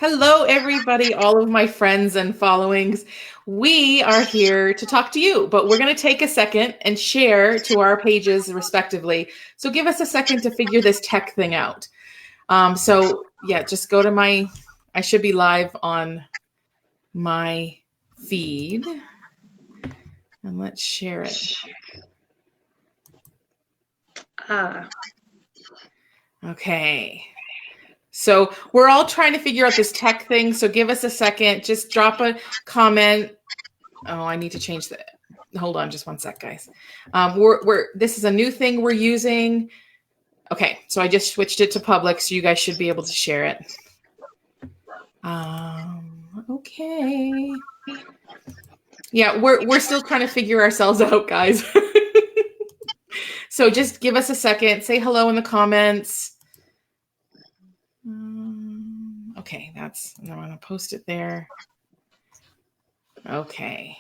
Hello, everybody, all of my friends and followings. We are here to talk to you, but we're going to take a second and share to our pages respectively. So give us a second to figure this tech thing out. Just go to I should be live on my feed and let's share it. Okay. So we're all trying to figure out this tech thing. So give us a second. Just drop a comment. Oh, I need to change the. Hold on, just one sec, guys. This is a new thing we're using. Okay, so I just switched it to public, so you guys should be able to share it. Okay. Yeah, we're still trying to figure ourselves out, guys. So just give us a second. Say hello in the comments. Okay, I'm gonna post it there. Okay.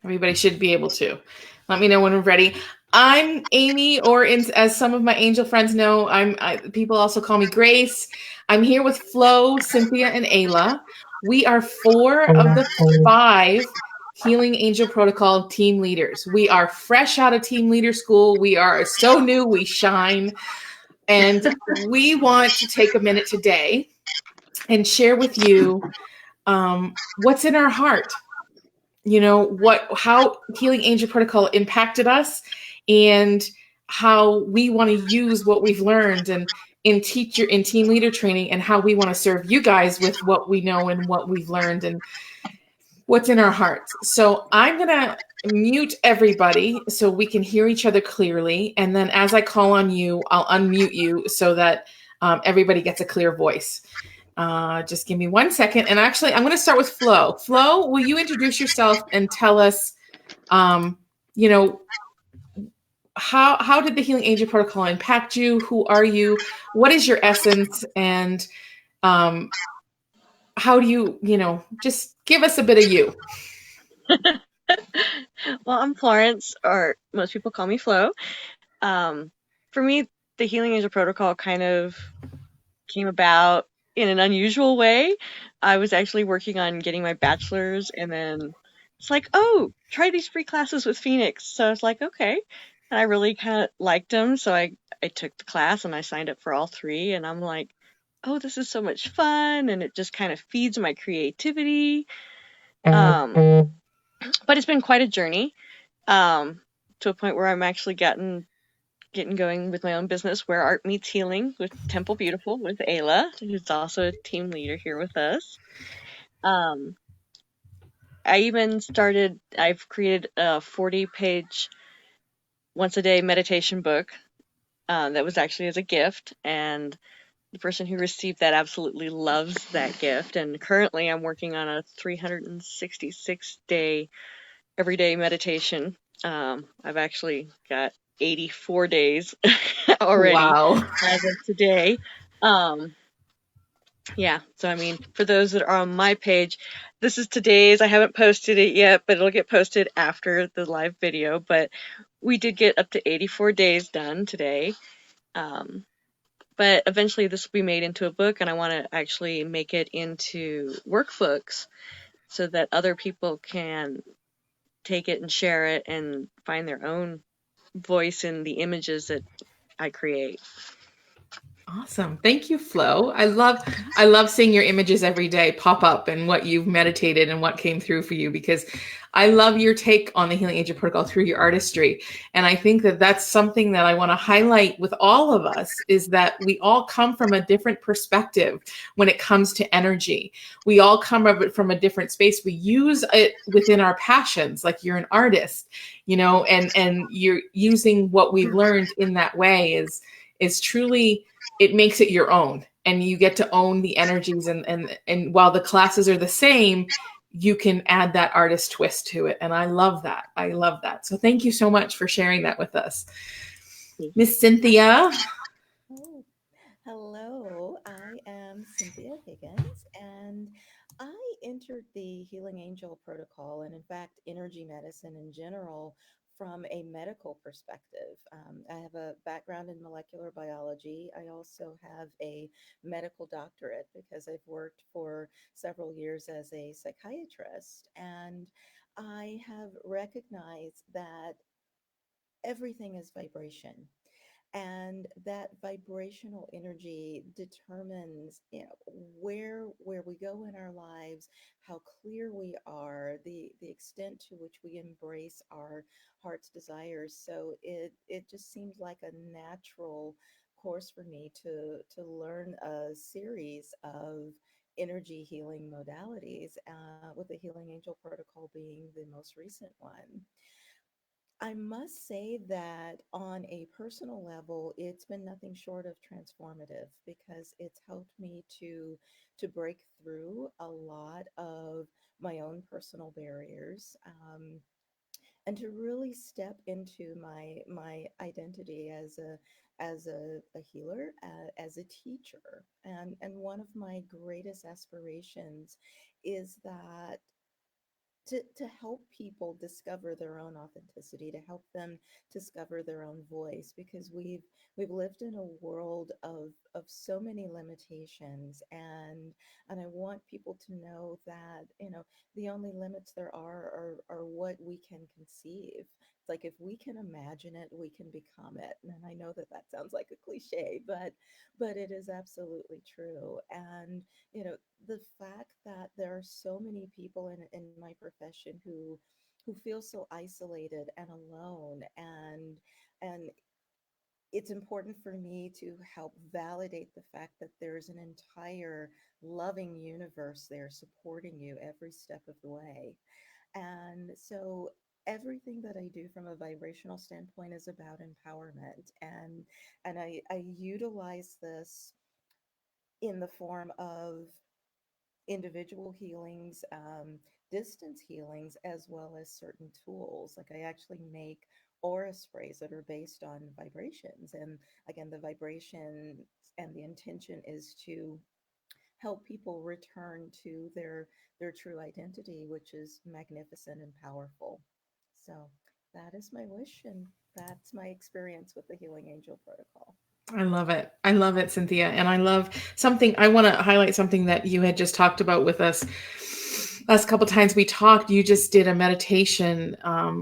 Everybody should be able to. Let me know when we're ready. I'm Amy, as some of my angel friends know, people also call me Grace. I'm here with Flo, Cynthia, and Ayla. We are 4 of the 5 Healing Angel Protocol team leaders. We are fresh out of team leader school. We are so new, we shine. And we want to take a minute today and share with you what's in our heart. How Healing Angel Protocol impacted us and how we want to use what we've learned and in team leader training, and how we want to serve you guys with what we know and what we've learned and what's in our hearts. So I'm going to mute everybody so we can hear each other clearly. And then as I call on you, I'll unmute you so that everybody gets a clear voice. Just give me 1 second. And actually, I'm going to start with Flo. Flo, will you introduce yourself and tell us, how did the Healing Angel Protocol impact you? Who are you? What is your essence? And how do you, just give us a bit of you. Well, I'm Florence, or most people call me Flo. For me, the Healing Angel Protocol kind of came about in an unusual way. I was actually working on getting my bachelor's, and then it's like, oh, try these free classes with Phoenix. So I was like, okay. And I really kind of liked them. So I took the class and I signed up for all 3. And I'm like, oh, this is so much fun. And it just kind of feeds my creativity. But it's been quite a journey, to a point where I'm actually getting going with my own business, Where Art Meets Healing, with Temple Beautiful, with Ayla, who's also a team leader here with us. I've created a 40-page once a day meditation book that was actually as a gift, and the person who received that absolutely loves that gift. And currently I'm working on a 366-day everyday meditation. I've actually got 84 days already. Wow. As of today. Yeah, so I mean, for those that are on my page, this is today's. I haven't posted it yet, but it'll get posted after the live video. But we did get up to 84 days done today. But eventually this will be made into a book, and I want to actually make it into workbooks so that other people can take it and share it and find their own voice in the images that I create. Awesome. Thank you, Flo. I love seeing your images every day pop up and what you've meditated and what came through for you, because I love your take on the Healing Angel Protocol through your artistry. And I think that that's something that I want to highlight with all of us, is that we all come from a different perspective when it comes to energy. We all come from a different space. We use it within our passions, like you're an artist, and you're using what we've learned in that way is truly, it makes it your own, and you get to own the energies, and while the classes are the same, you can add that artist twist to it. And I love that. So thank you so much for sharing that with us. Miss Cynthia. Oh, hello. I am Cynthia Higgins, and I entered the Healing Angel Protocol, and in fact, energy medicine in general, from a medical perspective. I have a background in molecular biology. I also have a medical doctorate because I've worked for several years as a psychiatrist. And I have recognized that everything is vibration, and that vibrational energy determines, where we go in our lives, how clear we are, the extent to which we embrace our heart's desires. So it just seemed like a natural course for me to learn a series of energy healing modalities, with the Healing Angel Protocol being the most recent one. I must say that on a personal level, it's been nothing short of transformative because it's helped me to break through a lot of my own personal barriers, and to really step into my identity as a healer, as a teacher. And one of my greatest aspirations is that to help people discover their own authenticity, to help them discover their own voice, because we've lived in a world of so many limitations, and I want people to know that, the only limits there are what we can conceive. It's like if we can imagine it, we can become it. And I know that that sounds like a cliche, but it is absolutely true. And the fact that there are so many people in my profession who feel so isolated and alone, and it's important for me to help validate the fact that there's an entire loving universe there supporting you every step of the way. And so everything that I do from a vibrational standpoint is about empowerment, and I utilize this in the form of individual healings, distance healings, as well as certain tools. Like I actually make aura sprays that are based on vibrations. And again, the vibration and the intention is to help people return to their true identity, which is magnificent and powerful. So that is my wish, and that's my experience with the Healing Angel Protocol. I love it. I love it, Cynthia. And I love something, I want to highlight something that you had just talked about with us. Last couple times we talked, you just did a meditation,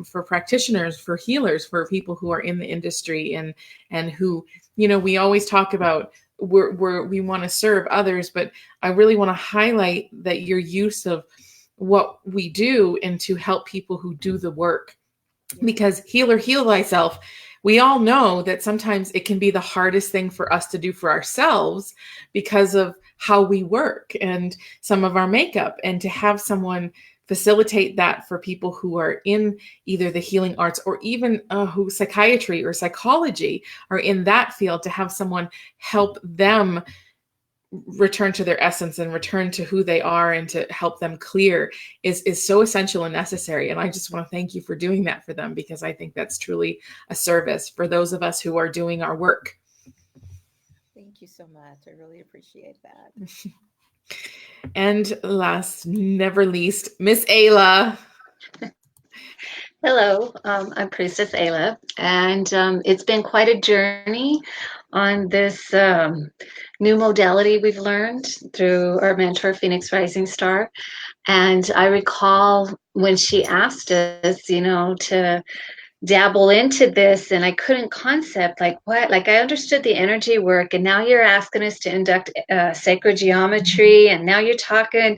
for practitioners, for healers, for people who are in the industry, and who, we always talk about we want to serve others, but I really want to highlight that your use of what we do and to help people who do the work. Because healer, heal thyself. We all know that sometimes it can be the hardest thing for us to do for ourselves because of how we work and some of our makeup, and to have someone facilitate that for people who are in either the healing arts or even who psychiatry or psychology are in that field, to have someone help them return to their essence and return to who they are, and to help them clear is so essential and necessary. And I just want to thank you for doing that for them, because I think that's truly a service for those of us who are doing our work. Thank you so much. I really appreciate that. And last, never least, Miss Ayla. Hello, I'm Priestess Ayla, and it's been quite a journey on this new modality we've learned through our mentor, Phoenix Rising Star. And I recall when she asked us, to dabble into this, and I couldn't concept like what, like I understood the energy work, and now you're asking us to induct sacred geometry, and now you're talking,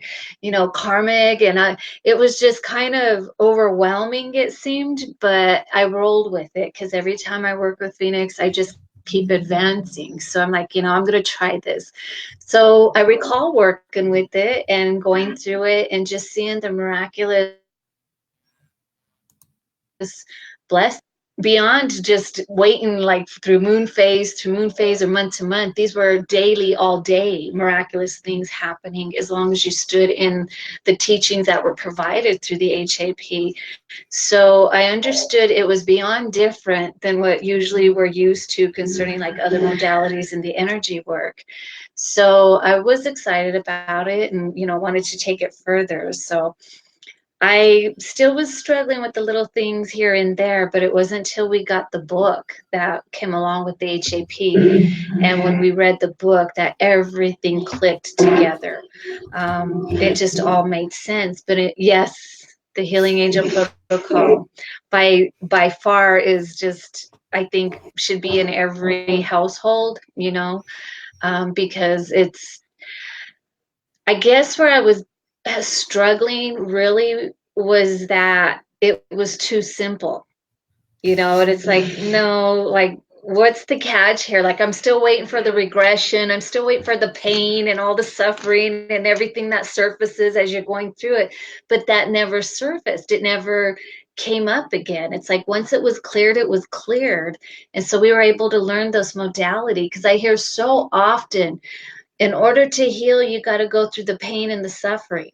karmic, and it was just kind of overwhelming, it seemed, but I rolled with it because every time I work with Phoenix, I just keep advancing. So I'm like, I'm going to try this. So I recall working with it and going through it and just seeing the miraculous blessed beyond just waiting like through moon phase to moon phase or month to month. These were daily, all day miraculous things happening as long as you stood in the teachings that were provided through the HAP. So I understood it was beyond different than what usually we're used to concerning like other modalities in the energy work. So I was excited about it and, wanted to take it further. So I still was struggling with the little things here and there, but it wasn't until we got the book that came along with the HAP. And when we read the book, that everything clicked together. It just all made sense. But yes, the Healing Angel Protocol by far is just, I think, should be in every household, because it's, I guess where I was struggling really was that it was too simple, and it's like, no, like, what's the catch here? Like, I'm still waiting for the regression. I'm still waiting for the pain and all the suffering and everything that surfaces as you're going through it. But that never surfaced. It never came up again. It's like once it was cleared, it was cleared. And so we were able to learn this modality, because I hear so often, in order to heal, you got to go through the pain and the suffering,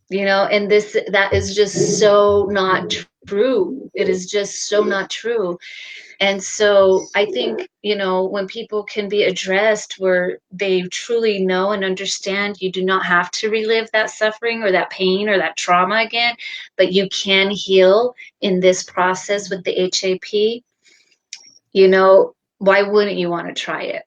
and that is just so not true. It is just so not true. And so I think, when people can be addressed where they truly know and understand, you do not have to relive that suffering or that pain or that trauma again, but you can heal in this process with the HAP, why wouldn't you want to try it?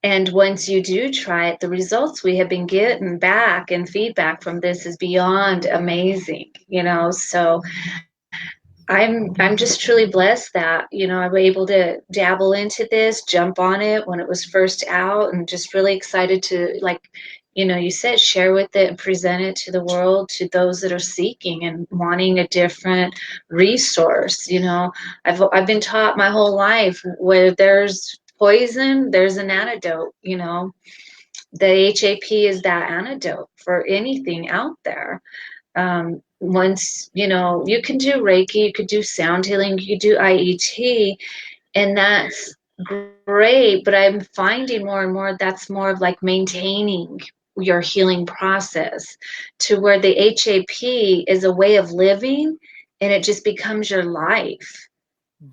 And once you do try it, the results we have been getting back and feedback from this is beyond amazing, so I'm just truly blessed that, I was able to dabble into this, jump on it when it was first out, and just really excited to, like, you said, share with it and present it to the world, to those that are seeking and wanting a different resource. I've been taught my whole life, where there's poison, there's an antidote. The HAP is that antidote for anything out there. Once, you can do Reiki, you could do sound healing, you could do IET, and that's great, but I'm finding more and more that's more of like maintaining your healing process, to where the HAP is a way of living, and it just becomes your life.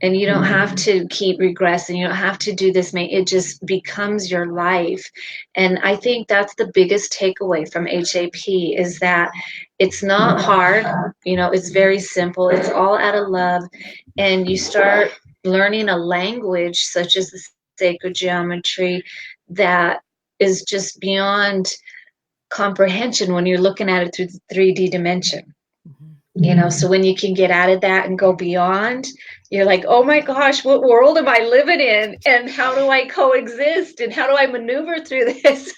And you don't have to keep regressing. You don't have to do this. It just becomes your life. And I think that's the biggest takeaway from HAP, is that it's not hard. It's very simple. It's all out of love. And you start learning a language such as the sacred geometry that is just beyond comprehension when you're looking at it through the 3D dimension. So when you can get out of that and go beyond, you're like, oh my gosh, what world am I living in? And how do I coexist? And how do I maneuver through this?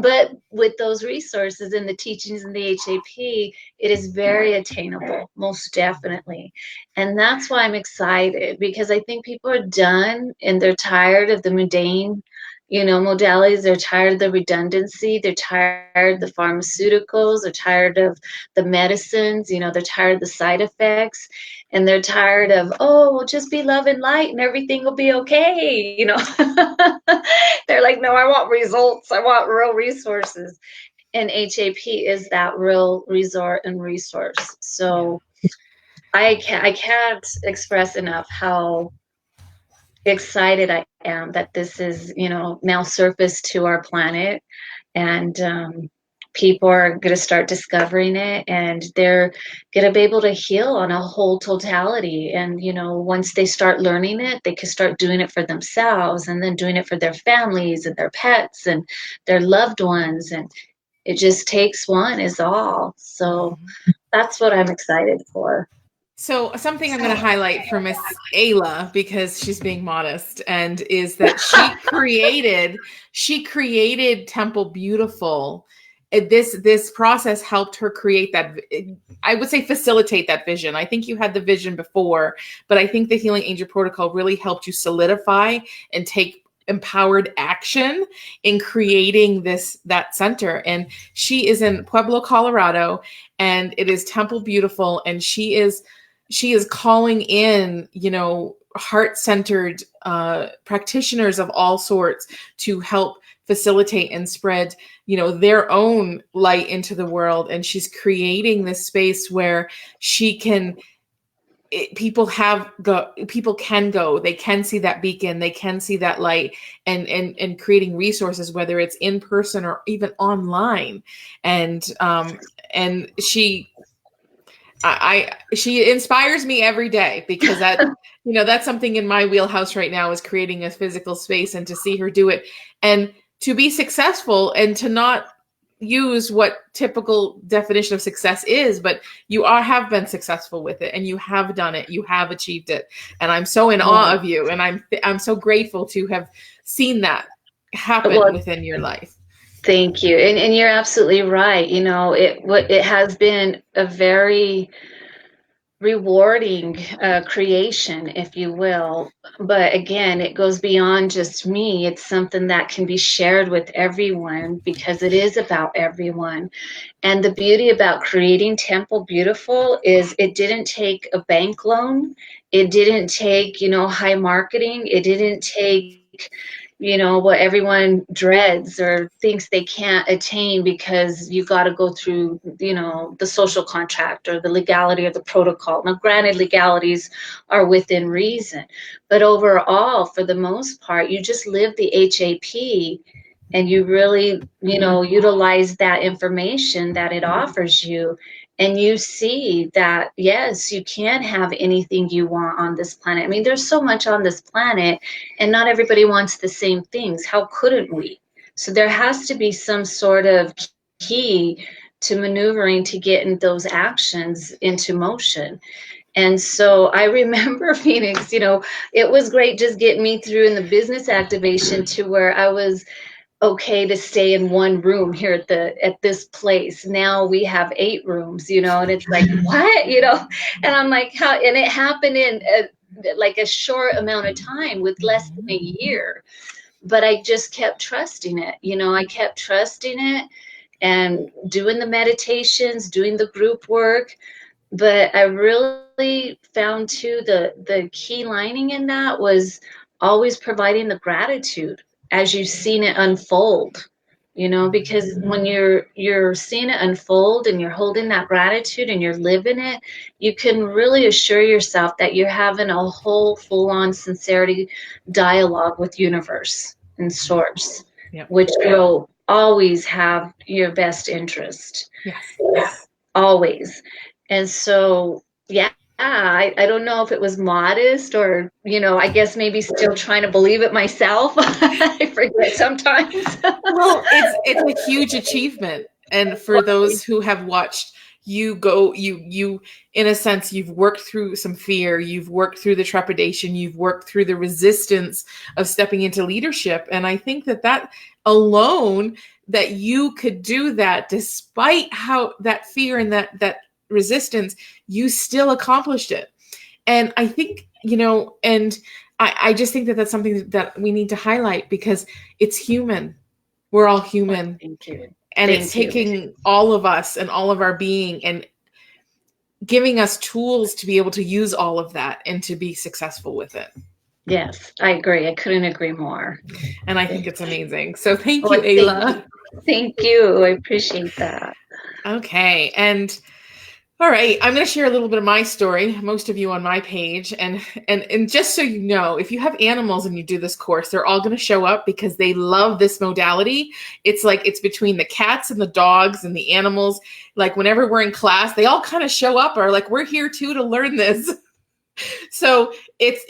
But with those resources and the teachings in the HAP, it is very attainable, most definitely. And that's why I'm excited, because I think people are done and they're tired of the mundane modalities. They're tired of the redundancy. They're tired of the pharmaceuticals. They're tired of the medicines. They're tired of the side effects. And they're tired of, oh, we'll just be love and light and everything will be okay. They're like, no, I want results. I want real resources. And HAP is that real resort and resource. So I can't express enough how excited I am that this is, now surfaced to our planet, and people are going to start discovering it, and they're going to be able to heal on a whole totality. And, once they start learning it, they can start doing it for themselves, and then doing it for their families and their pets and their loved ones. And it just takes one is all. So that's what I'm excited for. So something I'm going to highlight for Miss Ayla, because she's being modest, and is that she created Temple Beautiful. This process helped her create that, I would say facilitate that vision. I think you had the vision before, but I think the Healing Angel Protocol really helped you solidify and take empowered action in creating that center. And she is in Pueblo, Colorado, and it is Temple Beautiful, and she is calling in, heart-centered practitioners of all sorts to help facilitate and spread, their own light into the world. And she's creating this space where people can go, they can see that beacon, they can see that light, and creating resources, whether it's in person or even online. And she she inspires me every day, because that, that's something in my wheelhouse right now, is creating a physical space, and to see her do it and to be successful, and to not use what typical definition of success is, but you have been successful with it, and you have done it, you have achieved it. And I'm so in awe of you. And I'm so grateful to have seen that happen within your life. Thank you. And you're absolutely right. It has been a very rewarding creation, if you will. But again, it goes beyond just me. It's something that can be shared with everyone, because it is about everyone. And the beauty about creating Temple Beautiful is it didn't take a bank loan. It didn't take, high marketing. It didn't take, what everyone dreads or thinks they can't attain, because you got to go through, the social contract or the legality or the protocol. Now, granted, legalities are within reason, but overall, for the most part, you just live the HAP, and you really, utilize that information that it offers you. And you see that, yes, you can have anything you want on this planet. I mean, there's so much on this planet, and not everybody wants the same things. How couldn't we? So there has to be some sort of key to maneuvering to getting those actions into motion. And so I remember, Phoenix, it was great just getting me through in the business activation to where I was okay to stay in one room here at this place. Now we have 8 rooms, and it's like, what, and I'm like, how? And it happened in like a short amount of time, with less than a year. But I just kept trusting it. I kept trusting it and doing the meditations, doing the group work. But I really found too, the key lining in that was always providing the gratitude as you've seen it unfold, because when you're seeing it unfold and you're holding that gratitude and you're living it, you can really assure yourself that you're having a whole full-on sincerity dialogue with universe and source, which will always have your best interest. Yes. Always. And so, I don't know if it was modest or, I guess maybe still trying to believe it myself. I forget sometimes. Well, it's a huge achievement. And for those who have watched you go, you, in a sense, you've worked through some fear, you've worked through the trepidation, you've worked through the resistance of stepping into leadership. And I think that alone, that you could do that despite how that fear and that resistance, you still accomplished it. And I think, and I just think that that's something that we need to highlight, because it's human. We're all human. Thank you. And it's taking all of us and all of our being and giving us tools to be able to use all of that and to be successful with it. Yes, I agree. I couldn't agree more. And I think it's amazing. So thank you, Ayla. Thank you. I appreciate that. Okay. And all right, I'm going to share a little bit of my story, most of you on my page. And just so you know, if you have animals and you do this course, they're all going to show up because they love this modality. It's like it's between the cats and the dogs and the animals. Like whenever we're in class, they all kind of show up, or like, we're here too to learn this. So it's,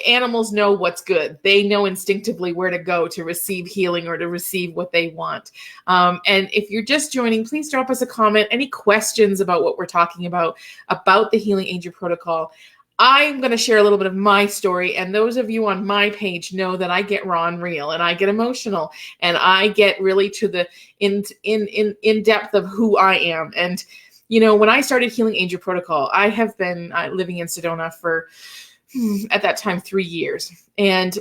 animals know what's good. They know instinctively where to go to receive healing or to receive what they want. And if you're just joining, please drop us a comment. Any questions about what we're talking about the Healing Angel Protocol. I'm going to share a little bit of my story. And those of you on my page know that I get raw and real, and I get emotional, and I get really to the in depth of who I am. And when I started Healing Angel Protocol, I have been living in Sedona for, at that time, 3 years. And,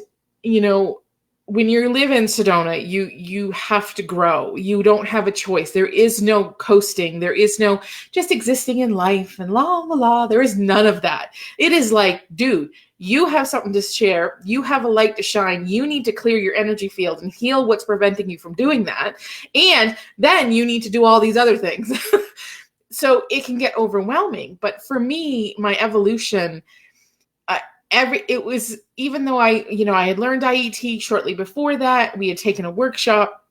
when you live in Sedona, you have to grow. You don't have a choice. There is no coasting. There is no just existing in life and la, la, la. There is none of that. It is like, dude, you have something to share. You have a light to shine. You need to clear your energy field and heal what's preventing you from doing that. And then you need to do all these other things. So it can get overwhelming. But for me, my evolution, it was, even though I had learned IET shortly before that, we had taken a workshop,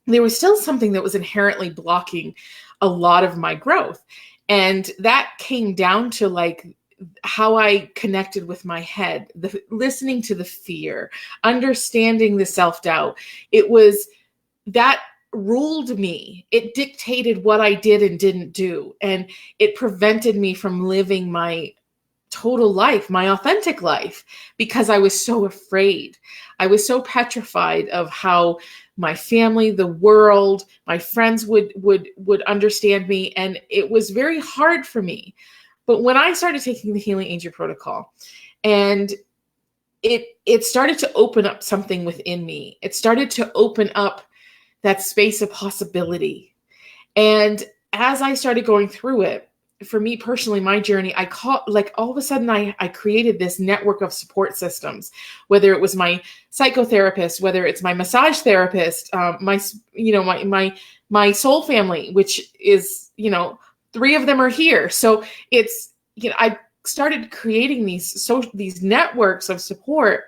there was still something that was inherently blocking a lot of my growth. And that came down to like how I connected with my head, listening to the fear, understanding the self-doubt. It was that ruled me. It dictated what I did and didn't do. And it prevented me from living my total life, my authentic life, because I was so afraid. I was so petrified of how my family, the world, my friends would understand me, and it was very hard for me. But when I started taking the Healing Angel Protocol, and it started to open up something within me. It started to open up that space of possibility. And as I started going through it, for me personally, my journey, I caught like all of a sudden I created this network of support systems, whether it was my psychotherapist, whether it's my massage therapist, my soul family, which is, 3 of them are here. So it's, I started creating these networks of support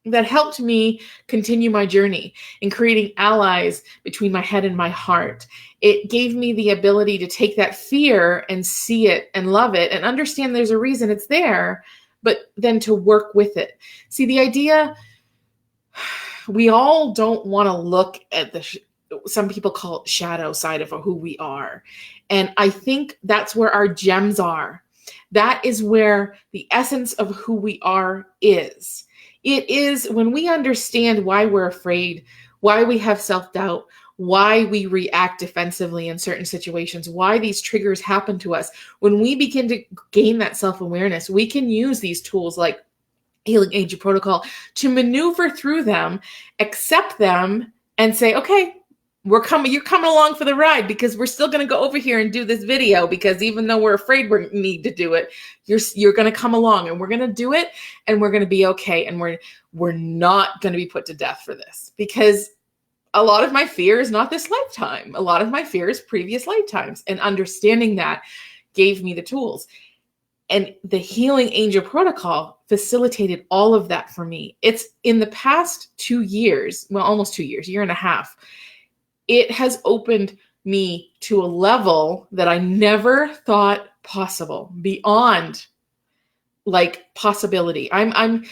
that helped me continue my journey in creating allies between my head and my heart. It gave me the ability to take that fear and see it and love it and understand there's a reason it's there, but then to work with it. See, the idea, we all don't want to look at some people call it shadow side of who we are. And I think that's where our gems are. That is where the essence of who we are is. It is when we understand why we're afraid, why we have self-doubt, why we react defensively in certain situations, why these triggers happen to us. When we begin to gain that self-awareness, we can use these tools like Healing Angel Protocol to maneuver through them, accept them, and say, okay, you're coming along for the ride, because we're still going to go over here and do this video, because even though we're afraid we need to do it, you're going to come along and we're going to do it, and we're going to be okay. And we're not going to be put to death for this, because a lot of my fear is not this lifetime. A lot of my fear is previous lifetimes, and understanding that gave me the tools. And the Healing Angel Protocol facilitated all of that for me. It's in the past 2 years, well, almost 2 years, year and a half, it has opened me to a level that I never thought possible, beyond like possibility. I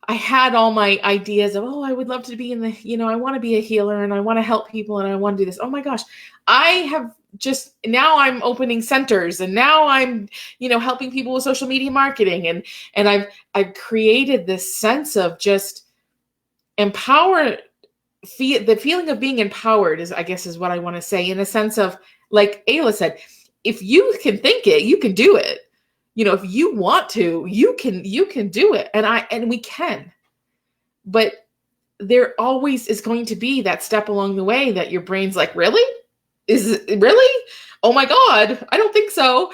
had all my ideas of, I would love to be I want to be a healer and I want to help people and I want to do this. Oh my gosh. Now I'm opening centers, and now I'm, helping people with social media marketing. And I've created this sense of just the feeling of being empowered is what I want to say, in a sense of, like Ayla said, if you can think it, you can do it. If you want to, you can do it. And we can, but there always is going to be that step along the way that your brain's like, really? Is it really? Oh my God, I don't think so.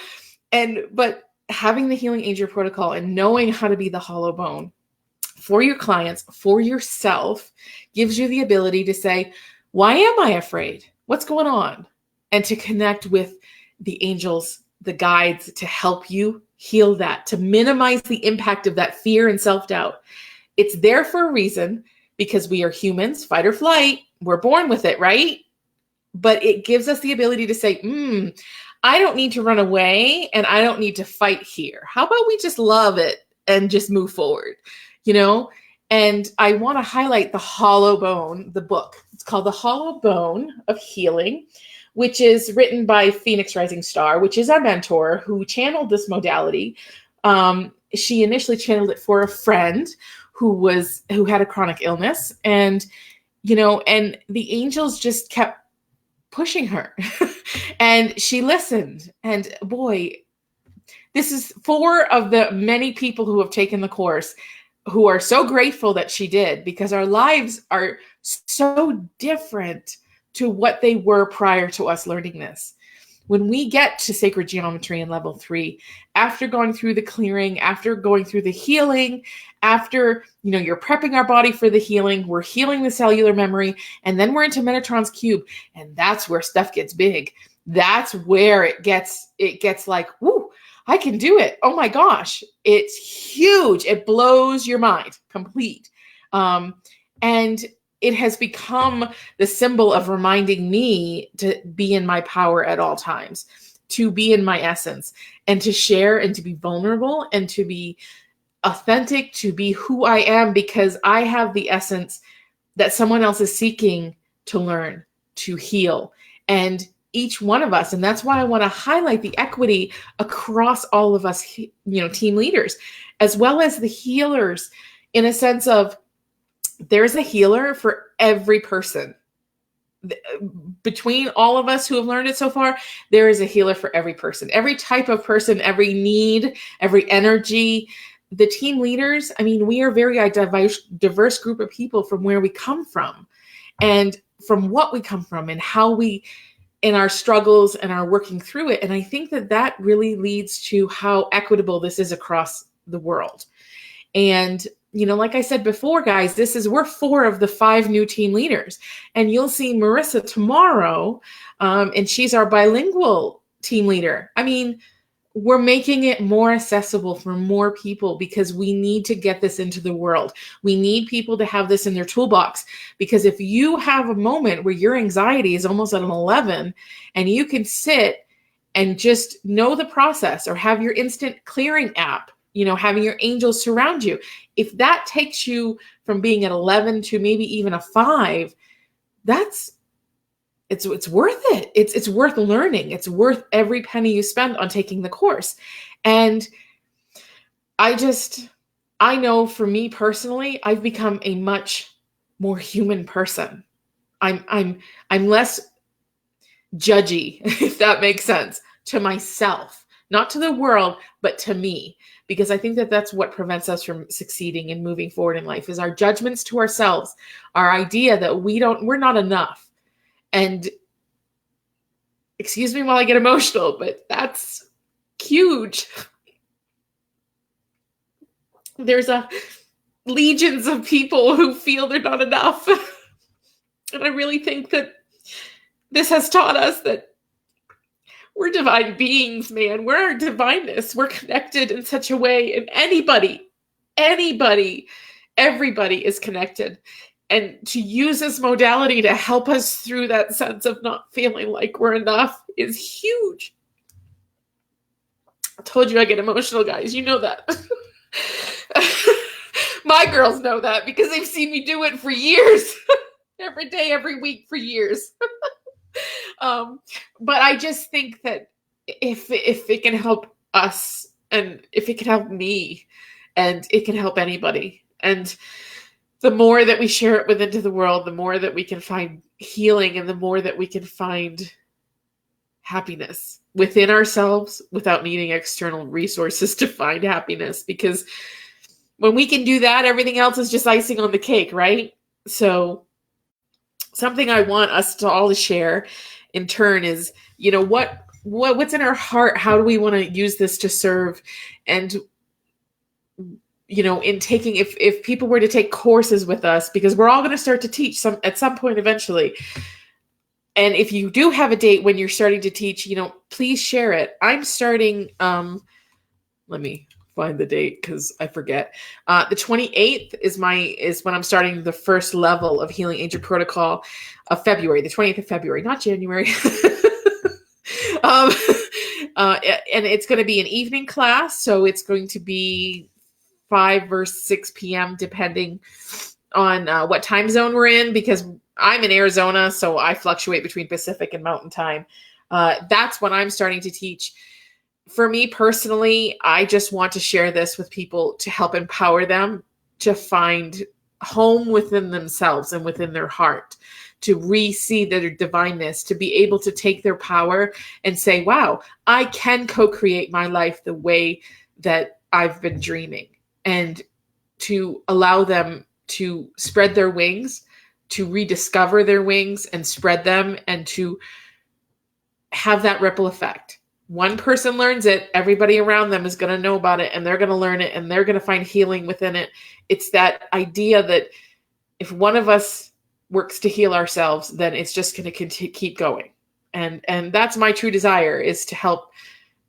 But having the Healing Angel Protocol and knowing how to be the hollow bone for your clients, for yourself, gives you the ability to say, why am I afraid? What's going on? And to connect with the angels, the guides, to help you heal that, to minimize the impact of that fear and self-doubt. It's there for a reason, because we are humans, fight or flight. We're born with it, right? But it gives us the ability to say, I don't need to run away and I don't need to fight here. How about we just love it and just move forward, And I want to highlight The Hollow Bone, the book. It's called The Hollow Bone of Healing, which is written by Phoenix Rising Star, which is our mentor who channeled this modality. She initially channeled it for a friend who had a chronic illness, and the angels just kept pushing her and she listened. And boy, this is 4 of the many people who have taken the course who are so grateful that she did, because our lives are so different to what they were prior to us learning this. When we get to sacred geometry in level 3, after going through the clearing, after going through the healing, after, you're prepping our body for the healing, we're healing the cellular memory, and then we're into Metatron's cube. And that's where stuff gets big. That's where it gets like, woo, I can do it. Oh my gosh. It's huge. It blows your mind complete. And it has become the symbol of reminding me to be in my power at all times, to be in my essence and to share and to be vulnerable and to be authentic, to be who I am, because I have the essence that someone else is seeking to learn, to heal. And each one of us, and that's why I want to highlight the equity across all of us, team leaders, as well as the healers, in a sense of there's a healer for every person. Between all of us who have learned it so far, there is a healer for every person, every type of person, every need, every energy. The team leaders, I mean, we are very diverse group of people from where we come from and from what we come from and how we, in our struggles and our working through it. And I think that really leads to how equitable this is across the world. And, like I said before, guys, we're 4 of the 5 new team leaders. And you'll see Marissa tomorrow, and she's our bilingual team leader. I mean, we're making it more accessible for more people because we need to get this into the world. We need people to have this in their toolbox, because if you have a moment where your anxiety is almost at an 11 and you can sit and just know the process or have your instant clearing app, having your angels surround you, if that takes you from being at 11 to maybe even a 5, it's worth it. It's worth learning. It's worth every penny you spend on taking the course. And I know for me personally, I've become a much more human person. I'm less judgy, if that makes sense, to myself, not to the world, but to me, because I think that's what prevents us from succeeding and moving forward in life, is our judgments to ourselves, our idea that we're not enough. And excuse me while I get emotional, but that's huge. There's legions of people who feel they're not enough. And I really think that this has taught us that we're divine beings, man. We're our divineness. We're connected in such a way, and everybody is connected. And to use this modality to help us through that sense of not feeling like we're enough is huge. I told you I get emotional, guys. You know that. My girls know that because they've seen me do it for years. Every day, every week for years. But I just think that if it can help us, and if it can help me, and it can help anybody, and the more that we share it into the world, the more that we can find healing, and the more that we can find happiness within ourselves without needing external resources to find happiness. Because when we can do that, everything else is just icing on the cake, right? So something I want us to all to share in turn is, what's in our heart? How do we want to use this to serve? And in taking, if people were to take courses with us, because we're all going to start to teach at some point eventually. And if you do have a date when you're starting to teach, please share it. I'm starting, let me find the date because I forget. The 28th is when I'm starting the first level of Healing Angel Protocol of February, the 28th of February, not January. And it's going to be an evening class. So it's going to be 5 or 6 p.m. depending on what time zone we're in, because I'm in Arizona, so I fluctuate between Pacific and Mountain Time. That's when I'm starting to teach. For me personally, I just want to share this with people to help empower them to find home within themselves and within their heart, to re-see their divineness, to be able to take their power and say, wow, I can co-create my life the way that I've been dreaming. And to allow them to spread their wings, to rediscover their wings and spread them, and to have that ripple effect. One person learns it, everybody around them is going to know about it, and they're going to learn it, and they're going to find healing within it. It's that idea that if one of us works to heal ourselves, then it's just going to keep going. And that's my true desire, is to help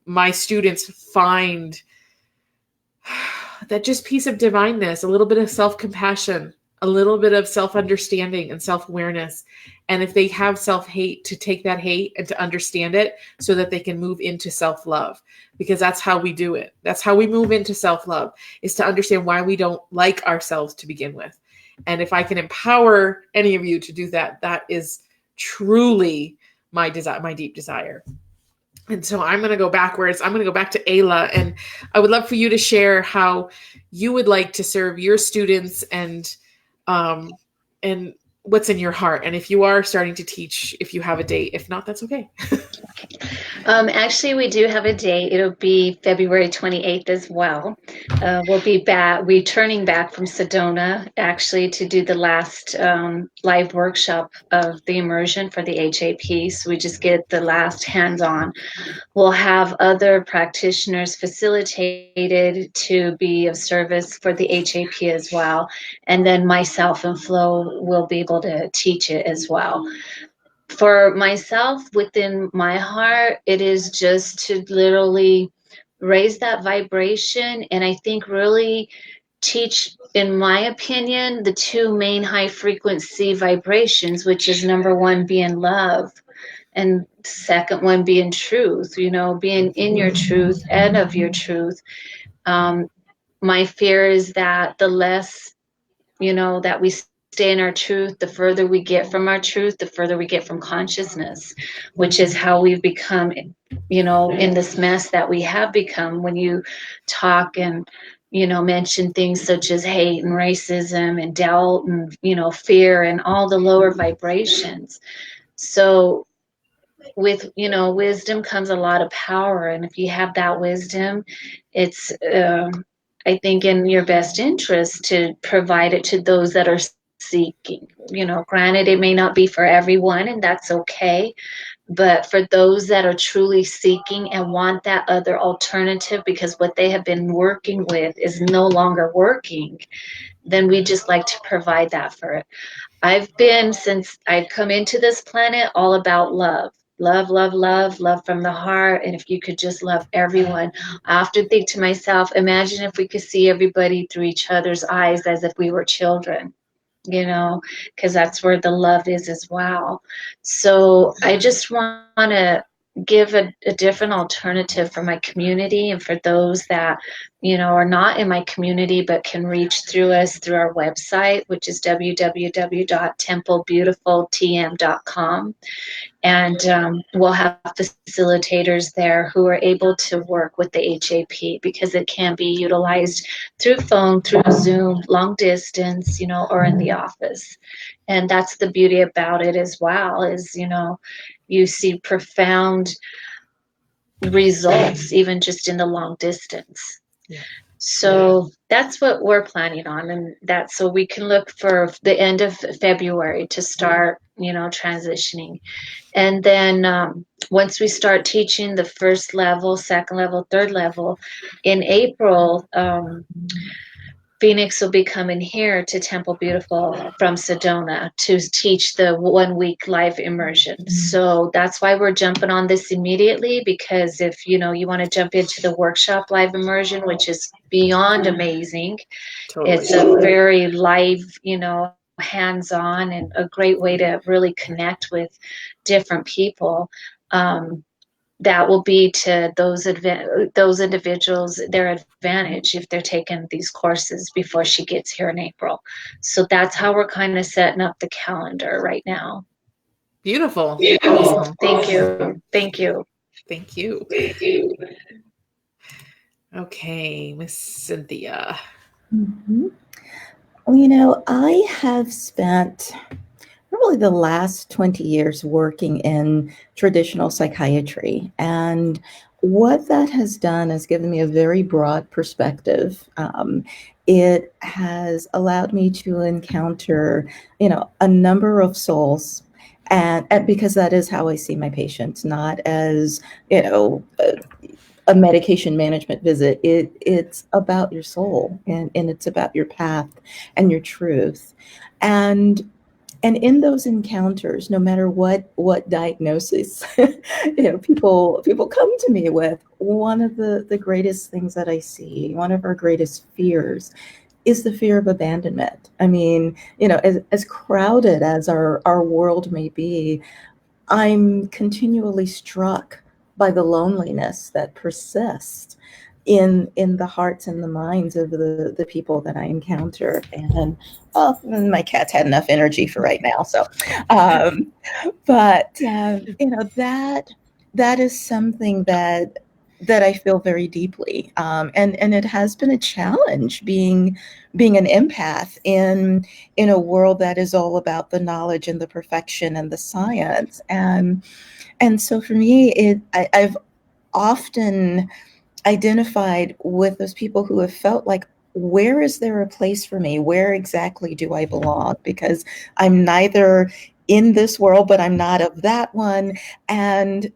my students find that just piece of divineness, a little bit of self-compassion, a little bit of self-understanding and self-awareness. And if they have self-hate, to take that hate and to understand it so that they can move into self-love, because that's how we do it. That's how we move into self-love, is to understand why we don't like ourselves to begin with. And if I can empower any of you to do that, that is truly my desire, my deep desire. And so I'm going to go backwards. I'm going to go back to Ayla, and I would love for you to share how you would like to serve your students, and what's in your heart. And if you are starting to teach, if you have a date, if not, that's okay. Actually, we do have a date. It'll be February 28th as well. We'll be returning back from Sedona, actually, to do the last live workshop of the immersion for the HAP. So we just get the last hands-on. We'll have other practitioners facilitated to be of service for the HAP as well. And then myself and Flo will be able to teach it as well. For myself, within my heart, it is just to literally raise that vibration, and I think really teach, in my opinion, the two main high frequency vibrations, which is number one being love, and second one being truth, being in your truth and of your truth. My fear is that the less, that we stay in our truth, the further we get from our truth, the further we get from consciousness, which is how we've become, in this mess that we have become when you talk and, mention things such as hate and racism and doubt and, fear and all the lower vibrations. So with, wisdom comes a lot of power. And if you have that wisdom, it's, I think, in your best interest to provide it to those that are seeking. Granted, it may not be for everyone, and that's okay. But for those that are truly seeking and want that other alternative, because what they have been working with is no longer working, then we just like to provide that for it. I've been, since I've come into this planet, all about love. Love, love, love, love from the heart. And if you could just love everyone, I often think to myself, imagine if we could see everybody through each other's eyes as if we were children, because that's where the love is as well. So I just want to give a different alternative for my community, and for those that are not in my community but can reach through us through our website, which is www.templebeautifultm.com. And we'll have facilitators there who are able to work with the HAP, because it can be utilized through phone, through Zoom, long distance, or in the office. And that's the beauty about it as well, is, you see profound results even just in the long distance. Yeah. So that's what we're planning on, and that's so we can look for the end of February to start, transitioning. And then once we start teaching the first level, second level, third level, in April, Phoenix will be coming here to Temple Beautiful from Sedona to teach the 1 week live immersion. So that's why we're jumping on this immediately, because if you want to jump into the workshop live immersion, which is beyond amazing, Totally. It's a very live, hands-on, and a great way to really connect with different people. That will be to those individuals their advantage if they're taking these courses before she gets here in April. So that's how we're kind of setting up the calendar right now. Beautiful. Awesome. Thank you. Thank you. Thank you. Okay, Miss Cynthia. Mm-hmm. Well, I have spent probably the last 20 years working in traditional psychiatry. And what that has done is given me a very broad perspective. It has allowed me to encounter, a number of souls. And because that is how I see my patients, not as, a medication management visit. It's about your soul, and it's about your path and your truth. And in those encounters, no matter what diagnosis, people come to me with, one of the greatest things that I see, one of our greatest fears is the fear of abandonment. I mean, you know, as crowded as our world may be, I'm continually struck by the loneliness that persists in the hearts and the minds of the people that I encounter. And well, my cat's had enough energy for right now. So, um, but you know, that is something that I feel very deeply, and it has been a challenge being an empath in a world that is all about the knowledge and the perfection and the science. And so for me, I've often identified with those people who have felt like, where is there a place for me? Where exactly do I belong? Because I'm neither in this world, but I'm not of that one. And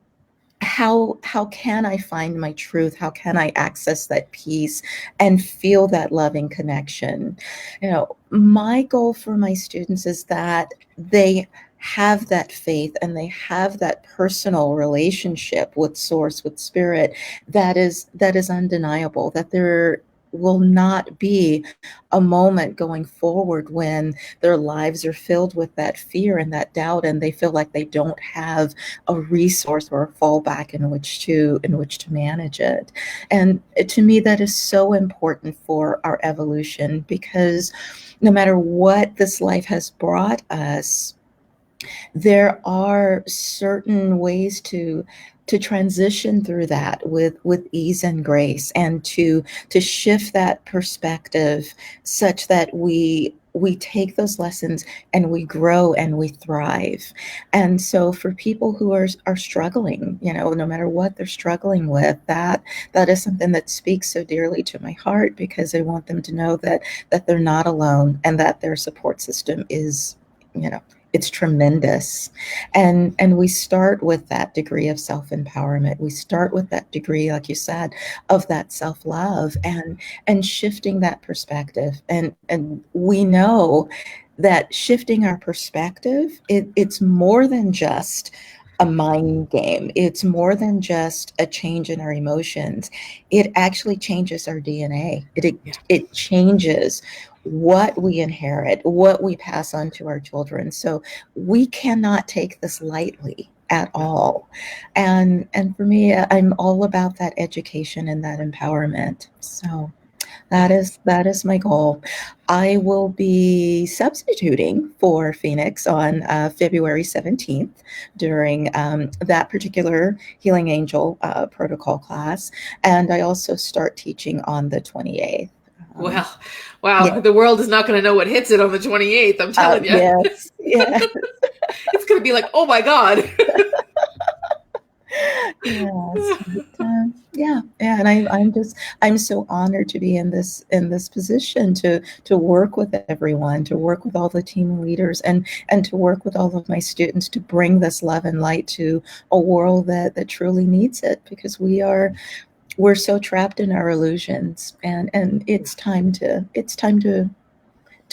how can I find my truth? How can I access that peace and feel that loving connection? You know, my goal for my students is that they have that faith and they have that personal relationship with source, with spirit, that is undeniable, that there will not be a moment going forward when their lives are filled with that fear and that doubt, and they feel like they don't have a resource or a fallback in which to manage it. And to me, that is so important for our evolution, because no matter what this life has brought us, there are certain ways to transition through that with ease and grace, and to shift that perspective such that we take those lessons and we grow and we thrive. And so for people who are struggling, you know, no matter what they're struggling with, that is something that speaks so dearly to my heart, because I want them to know that they're not alone, and that their support system is, you know, it's tremendous. And we start with that degree of self-empowerment. We start with that degree, like you said, of that self-love, and shifting that perspective. And we know that shifting our perspective, it's more than just a mind game. It's more than just a change in our emotions. It actually changes our DNA. It changes what we inherit, what we pass on to our children. So we cannot take this lightly at all. And for me, I'm all about that education and that empowerment. So that is my goal. I will be substituting for Phoenix on February 17th during that particular Healing Angel protocol class, and I also start teaching on the 28th. Well, wow, Yeah. the world is not going to know what hits it on the 28th. I'm telling you. Yes, yes. It's going to be like, oh my God. Yes, yeah, and I'm so honored to be in this position to work with everyone, to work with all the team leaders, and to work with all of my students to bring this love and light to a world that truly needs it, because we're so trapped in our illusions, and it's time to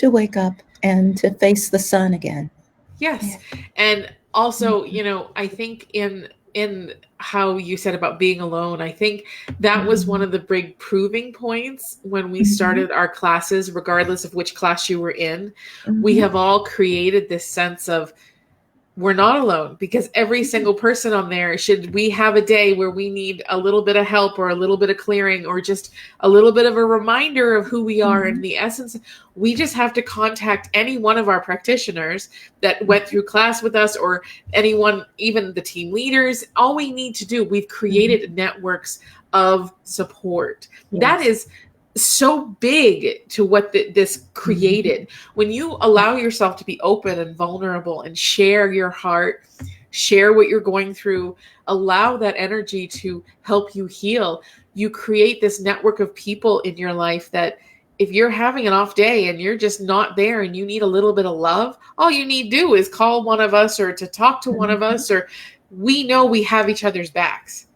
wake up and to face the sun again. Yes. And also, you know, I think in how you said about being alone, I think that was one of the big proving points when we started our classes, regardless of which class you were in. We have all created this sense of, we're not alone, because every single person on there, should we have a day where we need a little bit of help or a little bit of clearing or just a little bit of a reminder of who we are and the essence, we just have to contact any one of our practitioners that went through class with us, or anyone, even the team leaders. All we need to do, we've created networks of support. Yes. That is so big to what this created. When you allow yourself to be open and vulnerable and share your heart, share what you're going through, allow that energy to help you heal, you create this network of people in your life that if you're having an off day and you're just not there and you need a little bit of love, all you need to do is call one of us or to talk to one of us, or we know we have each other's backs.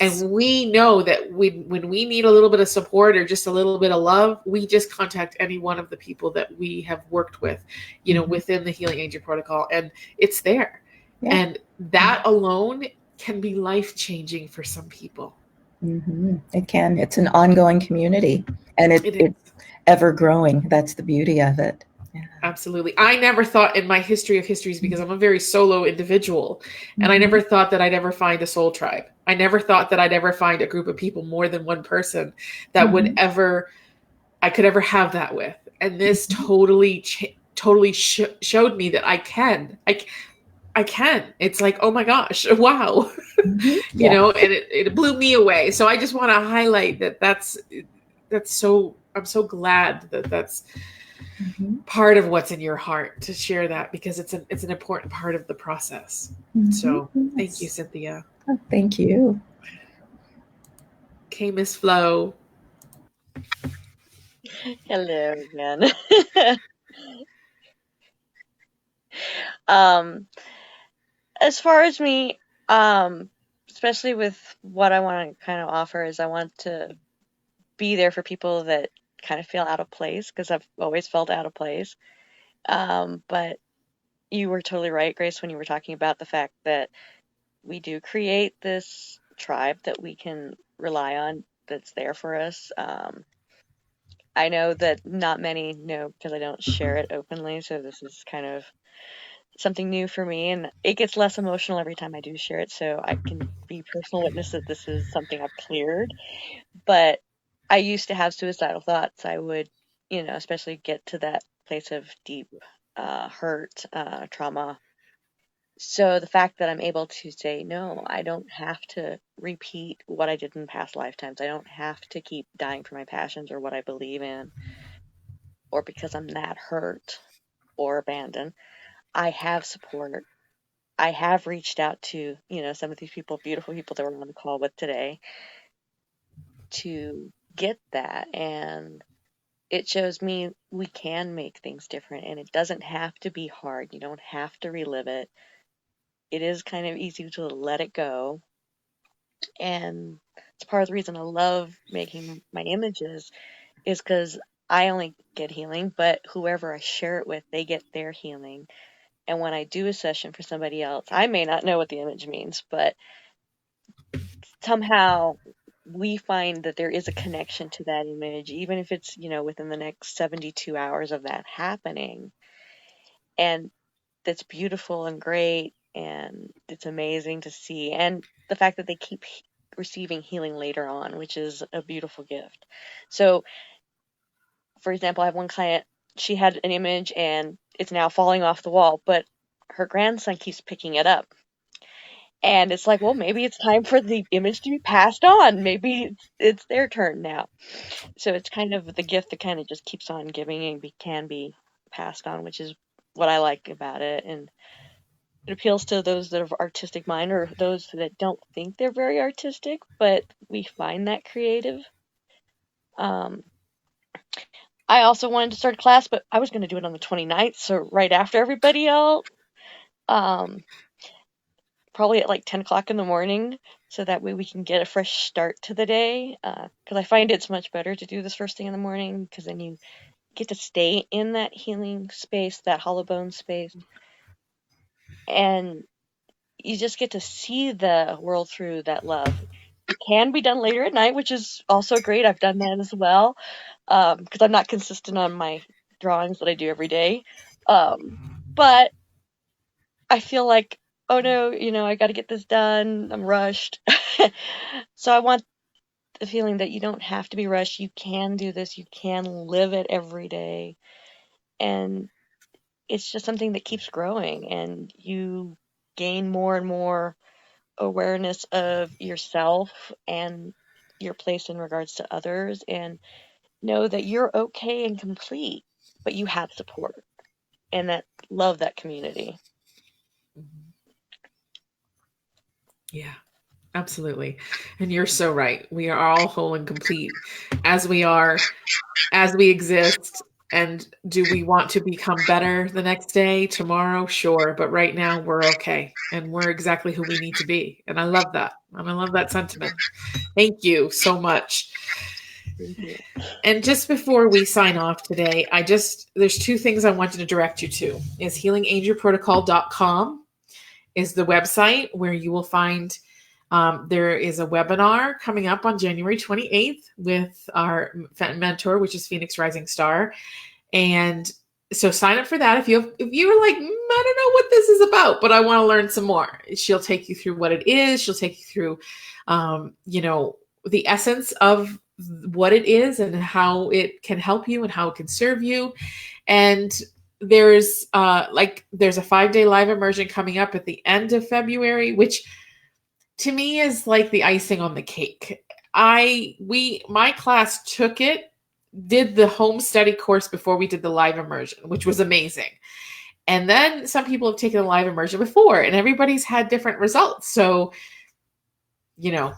And we know that when we need a little bit of support or just a little bit of love, we just contact any one of the people that we have worked with, you know, within the Healing Angel Protocol, and it's there. Yeah. And that alone can be life-changing for some people. It can. It's an ongoing community, and It is. ever growing. That's the beauty of it. Yeah. Absolutely. I never thought in my history of histories, because I'm a very solo individual, and I never thought that I'd ever find a soul tribe. I never thought that I'd ever find a group of people, more than one person, that would ever, I could ever have that with. And this totally showed me that I can. I can. It's like, oh my gosh, wow. You know, and it blew me away. So I just want to highlight that's so, I'm so glad that that's part of what's in your heart, to share that, because it's an important part of the process. So thank you, Cynthia. Oh, thank you. Okay, Miss Flo. Hello again. As far as me, especially with what I want to kind of offer, is I want to be there for people that kind of feel out of place, because I've always felt out of place. But you were totally right, Grace, when you were talking about the fact that we do create this tribe that we can rely on, that's there for us. I know that not many know, because I don't share it openly, so this is kind of something new for me, and it gets less emotional every time I do share it, so I can be personal witness that this is something I've cleared. But I used to have suicidal thoughts. I would, especially get to that place of deep hurt, trauma. So the fact that I'm able to say, no, I don't have to repeat what I did in past lifetimes. I don't have to keep dying for my passions or what I believe in, or because I'm that hurt or abandoned. I have support. I have reached out to, some of these people, beautiful people that we're on the call with today, to get that. And it shows me we can make things different, and it doesn't have to be hard. You don't have to relive it. It is kind of easy to let it go. And it's part of the reason I love making my images, is because I only get healing, but whoever I share it with, they get their healing. And when I do a session for somebody else, I may not know what the image means, but somehow we find that there is a connection to that image, even if it's, within the next 72 hours of that happening. And that's beautiful and great, and it's amazing to see. And the fact that they keep receiving healing later on, which is a beautiful gift. So, for example, I have one client, she had an image and it's now falling off the wall, but her grandson keeps picking it up. And it's like, well, maybe it's time for the image to be passed on. Maybe it's their turn now. So it's kind of the gift that kind of just keeps on giving and can be passed on, which is what I like about it. And it appeals to those that have artistic mind, or those that don't think they're very artistic, but we find that creative. I also wanted to start a class, but I was going to do it on the 29th, so right after everybody else. Probably at like 10 o'clock in the morning, so that way we can get a fresh start to the day. Because I find it's much better to do this first thing in the morning, because then you get to stay in that healing space, that hollow bone space. And you just get to see the world through that love. It can be done later at night, which is also great. I've done that as well, because I'm not consistent on my drawings that I do every day. But I feel like, oh no, I got to get this done. I'm rushed. So I want the feeling that you don't have to be rushed. You can do this. You can live it every day. And it's just something that keeps growing, and you gain more and more awareness of yourself and your place in regards to others, and know that you're okay and complete, but you have support, and love that community. Yeah, absolutely. And you're so right. We are all whole and complete as we are, as we exist. And do we want to become better the next day, tomorrow? Sure. But right now we're okay. And we're exactly who we need to be. And I love that. And I love that sentiment. Thank you so much. Thank you. And just before we sign off today, there's two things I wanted to direct you to. Is healingangelprotocol.com is the website where you will find There is a webinar coming up on January 28th with our mentor, which is Phoenix Rising Star. And so sign up for that. If you're like, I don't know what this is about, but I want to learn some more. She'll take you through what it is. She'll take you through, the essence of what it is and how it can help you and how it can serve you. And there's a 5-day live immersion coming up at the end of February, which to me is like the icing on the cake. My class took it, did the home study course before we did the live immersion, which was amazing. And then some people have taken the live immersion before, and everybody's had different results. So,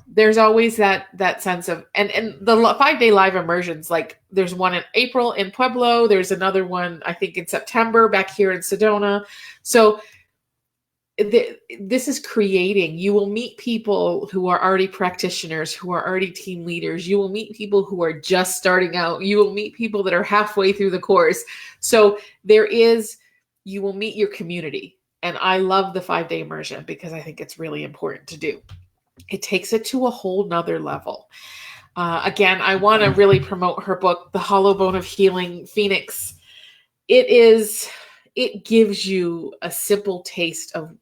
there's always that sense of, and the 5-day live immersions, like there's one in April in Pueblo. There's another one, I think, in September back here in Sedona. So this is creating, you will meet people who are already practitioners, who are already team leaders. You will meet people who are just starting out. You will meet people that are halfway through the course. So you will meet your community. And I love the 5-day immersion because I think it's really important to do. It takes it to a whole nother level. Again, I want to really promote her book, The Hollow Bone of Healing, Phoenix. It gives you a simple taste of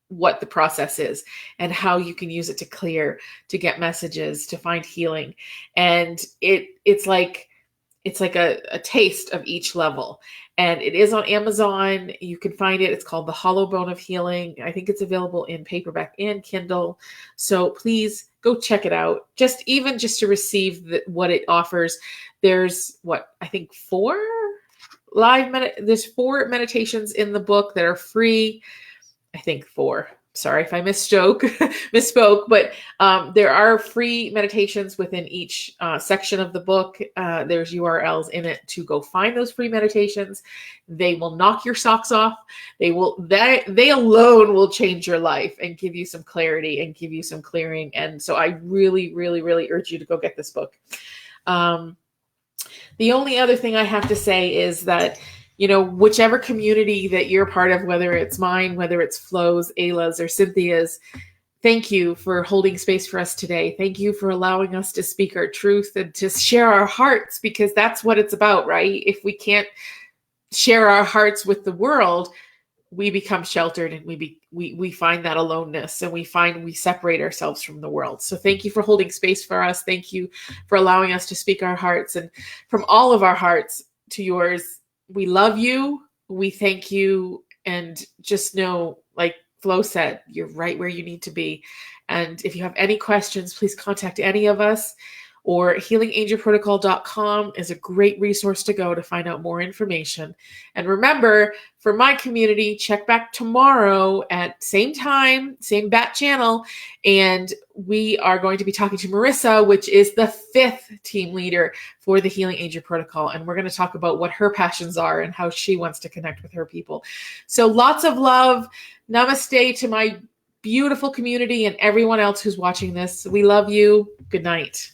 what the process is and how you can use it to clear, to get messages, to find healing. And it's like a taste of each level. And it is on Amazon. You can find it. It's called The Hollow Bone of Healing. I think it's available in paperback and Kindle. So please go check it out. Just to receive what it offers. There's I think 4 there's 4 meditations in the book that are free. I think 4. Sorry if I misspoke, but there are free meditations within each section of the book. There's URLs in it to go find those free meditations. They will knock your socks off. They alone will change your life and give you some clarity and give you some clearing. And so I really, really, really urge you to go get this book. The only other thing I have to say is that, whichever community that you're part of, whether it's mine, whether it's Flo's, Ayla's, or Cynthia's, thank you for holding space for us today. Thank you for allowing us to speak our truth and to share our hearts, because that's what it's about, right? If we can't share our hearts with the world, we become sheltered and we find that aloneness, and we separate ourselves from the world. So thank you for holding space for us. Thank you for allowing us to speak our hearts, and from all of our hearts to yours, we love you. We thank you. And just know, like Flo said, you're right where you need to be. And if you have any questions, please contact any of us, or healingangelprotocol.com is a great resource to go to find out more information. And remember, for my community, check back tomorrow at same time, same bat channel. And we are going to be talking to Marissa, which is the 5th team leader for the Healing Angel Protocol. And we're going to talk about what her passions are and how she wants to connect with her people. So lots of love. Namaste to my beautiful community and everyone else who's watching this. We love you. Good night.